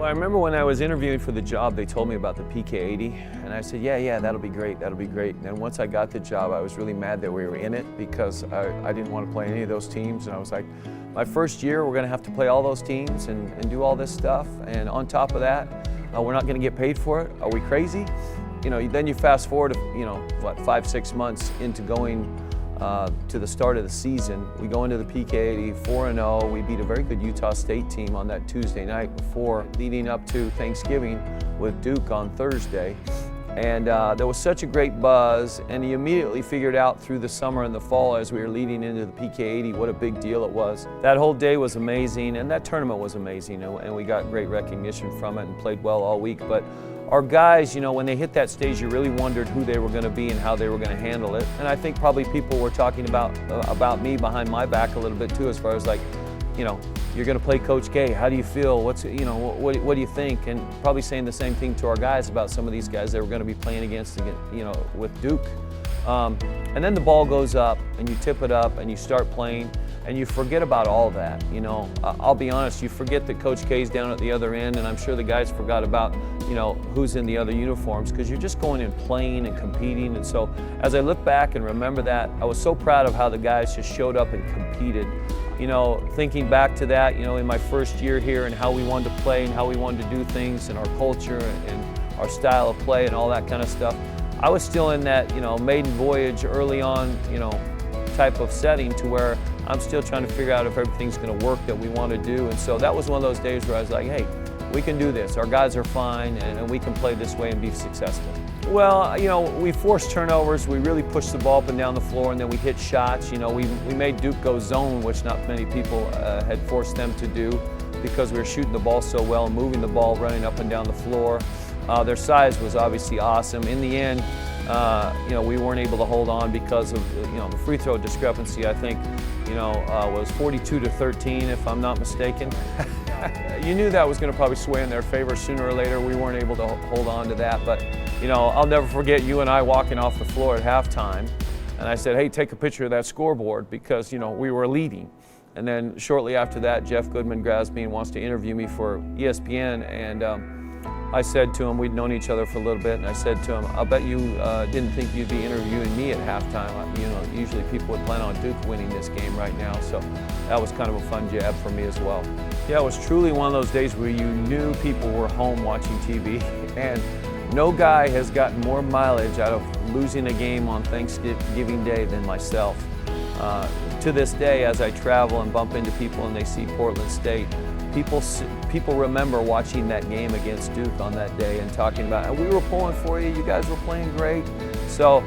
Well, I remember when I was interviewing for the job, they told me about the PK80, and I said, yeah, that'll be great, that'll be great. And then once I got the job, I was really mad that we were in it because I didn't want to play any of those teams, and I was like, my first year, we're going to have to play all those teams and do all this stuff, and on top of that, we're not going to get paid for it. Are we crazy? You know, then you fast forward, what, 5-6 months into going to the start of the season. We go into the PK80 4-0. We beat a very good Utah State team on that Tuesday night before leading up to Thanksgiving with Duke on Thursday. And there was such a great buzz, and you immediately figured out through the summer and the fall as we were leading into the PK80 what a big deal it was. That whole day was amazing, and that tournament was amazing, and we got great recognition from it and played well all week. But our guys, you know, when they hit that stage, you really wondered who they were going to be and how they were going to handle it. And I think probably people were talking about me behind my back a little bit too, as far as like, you know, you're going to play Coach K. How do you feel? What do you think? And probably saying the same thing to our guys about some of these guys they were going to be playing against, you know, with Duke. And then the ball goes up, and you tip it up, and you start playing, and you forget about all that. You know, I'll be honest, you forget that Coach K's down at the other end, and I'm sure the guys forgot about, you know, who's in the other uniforms, because you're just going and playing and competing. And so as I look back and remember that, I was so proud of how the guys just showed up and competed. You know, thinking back to that, you know, in my first year here and how we wanted to play and how we wanted to do things and our culture and our style of play and all that kind of stuff, I was still in that, you know, maiden voyage early on, you know, type of setting to where I'm still trying to figure out if everything's going to work that we want to do. And so that was one of those days where I was like, hey, we can do this. Our guys are fine, and we can play this way and be successful. Well, you know, we forced turnovers. We really pushed the ball up and down the floor, and then we hit shots. You know, we made Duke go zone, which not many people had forced them to do because we were shooting the ball so well and moving the ball, running up and down the floor. Their size was obviously awesome. In the end, you know, we weren't able to hold on because of, you know, the free throw discrepancy, I think, you know, was 42-13, if I'm not mistaken. You knew that was going to probably sway in their favor sooner or later. We weren't able to hold on to that, but, you know, I'll never forget you and I walking off the floor at halftime, and I said, hey, take a picture of that scoreboard because, you know, we were leading. And then shortly after that, Jeff Goodman grabs me and wants to interview me for ESPN, and I said to him, we'd known each other for a little bit, and I said to him, I'll bet you didn't think you'd be interviewing me at halftime. You know, usually people would plan on Duke winning this game right now, so that was kind of a fun jab for me as well. Yeah, it was truly one of those days where you knew people were home watching TV, and no guy has gotten more mileage out of losing a game on Thanksgiving Day than myself. To this day, as I travel and bump into people and they see Portland State, people remember watching that game against Duke on that day and talking about, we were pulling for you, you guys were playing great. So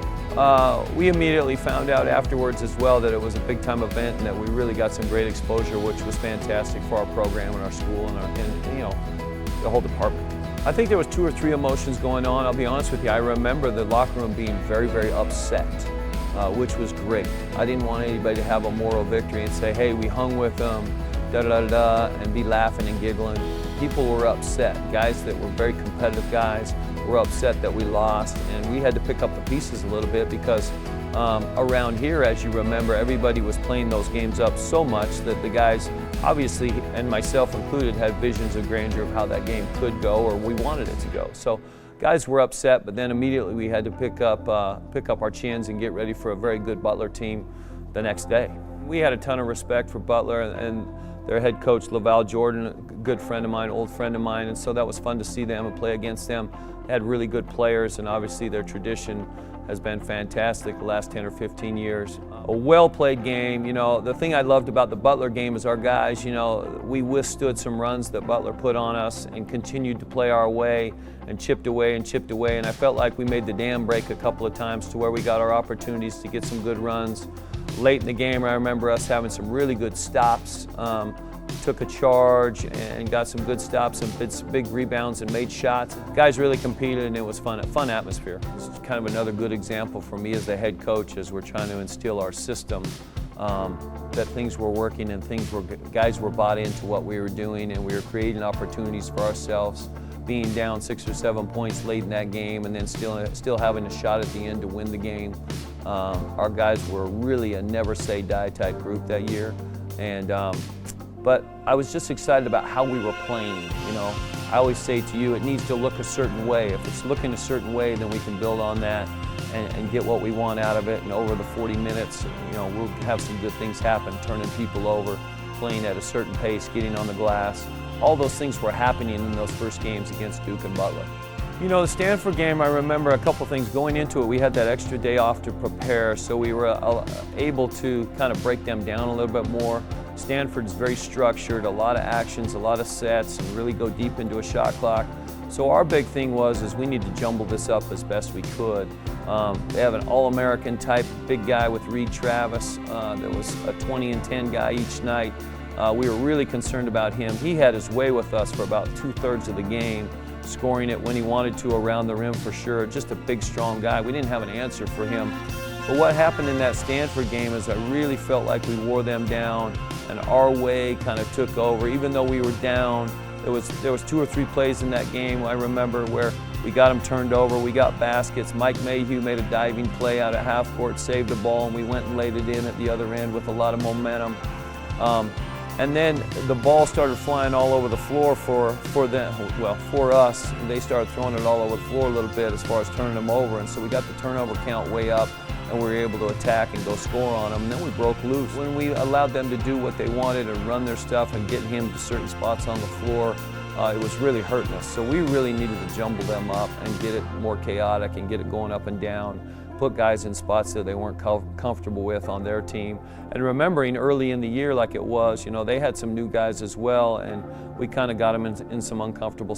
we immediately found out afterwards as well that it was a big time event and that we really got some great exposure, which was fantastic for our program and our school and you know, the whole department. I think there was 2 or 3 emotions going on. I'll be honest with you, I remember the locker room being very, very upset, which was great. I didn't want anybody to have a moral victory and say, hey, we hung with them, and be laughing and giggling. People were upset. Guys that were very competitive guys were upset that we lost, and we had to pick up the pieces a little bit because around here, as you remember, everybody was playing those games up so much that the guys, obviously, and myself included, had visions of grandeur of how that game could go or we wanted it to go. So guys were upset, but then immediately we had to pick up our chins and get ready for a very good Butler team the next day. We had a ton of respect for Butler and their head coach, LaVall Jordan, a good friend of mine, old friend of mine, and so that was fun to see them and play against them. They had really good players, and obviously their tradition has been fantastic the last 10 or 15 years. A well-played game. You know, the thing I loved about the Butler game is our guys, you know, we withstood some runs that Butler put on us and continued to play our way and chipped away, and I felt like we made the dam break a couple of times to where we got our opportunities to get some good runs. Late in the game, I remember us having some really good stops. Took a charge and got some good stops and big rebounds and made shots. Guys really competed, and it was fun. A fun atmosphere. It's kind of another good example for me as the head coach as we're trying to instill our system, that things were working and guys were bought into what we were doing, and we were creating opportunities for ourselves. Being down 6 or 7 points late in that game and then still having a shot at the end to win the game. Our guys were really a never say die type group that year, and but I was just excited about how we were playing, you know. I always say to you, it needs to look a certain way. If it's looking a certain way, then we can build on that and get what we want out of it. And over the 40 minutes, you know, we'll have some good things happen, turning people over, playing at a certain pace, getting on the glass. All those things were happening in those first games against Duke and Butler. You know, the Stanford game, I remember a couple things. Going into it, we had that extra day off to prepare, so we were able to kind of break them down a little bit more. Stanford's very structured, a lot of actions, a lot of sets, and really go deep into a shot clock. So our big thing is we need to jumble this up as best we could. They have an All-American type big guy with Reed Travis. There was a 20 and 10 guy each night. We were really concerned about him. He had his way with us for about 2/3 of the game, scoring it when he wanted to around the rim for sure. Just a big, strong guy. We didn't have an answer for him. But what happened in that Stanford game is I really felt like we wore them down, and our way kind of took over. Even though we were down, there was 2 or 3 plays in that game, I remember, where we got them turned over, we got baskets. Mike Mayhew made a diving play out of half court, saved the ball, and we went and laid it in at the other end with a lot of momentum. And then the ball started flying all over the floor for us. And they started throwing it all over the floor a little bit as far as turning them over. And so we got the turnover count way up, and we were able to attack and go score on them. And then we broke loose. When we allowed them to do what they wanted and run their stuff and get him to certain spots on the floor, it was really hurting us. So we really needed to jumble them up and get it more chaotic and get it going up and down, put guys in spots that they weren't comfortable with on their team. And remembering early in the year like it was, you know, they had some new guys as well, and we kind of got them in some uncomfortable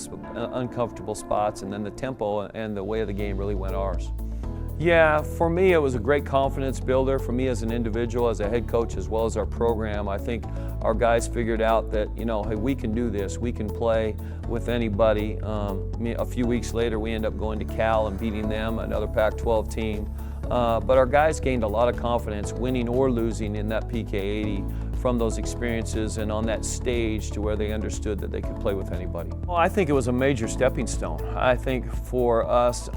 spots, and then the tempo and the way of the game really went ours. Yeah, for me it was a great confidence builder for me as an individual, as a head coach, as well as our program. I think our guys figured out that, you know, hey, we can do this, we can play with anybody. A few weeks later we ended up going to Cal and beating them, another Pac-12 team. But our guys gained a lot of confidence, winning or losing in that PK80 from those experiences and on that stage to where they understood that they could play with anybody. Well, I think it was a major stepping stone. I think for us,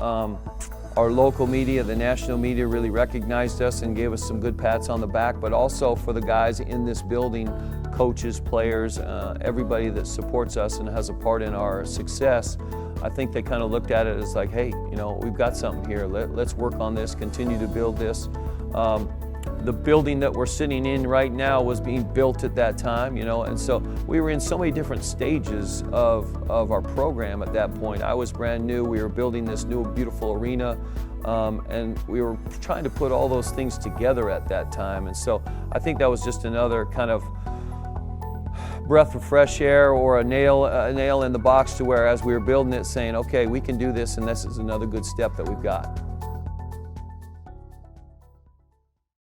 our local media, the national media really recognized us and gave us some good pats on the back, but also for the guys in this building, coaches, players, everybody that supports us and has a part in our success. I think they kind of looked at it as like, hey, you know, we've got something here. Let's work on this, continue to build this. The building that we're sitting in right now was being built at that time, you know, and so we were in so many different stages of our program at that point. I was brand new. We were building this new beautiful arena, and we were trying to put all those things together at that time. And so I think that was just another kind of breath of fresh air or a nail in the box to where as we were building it saying, okay, we can do this, and this is another good step that we've got.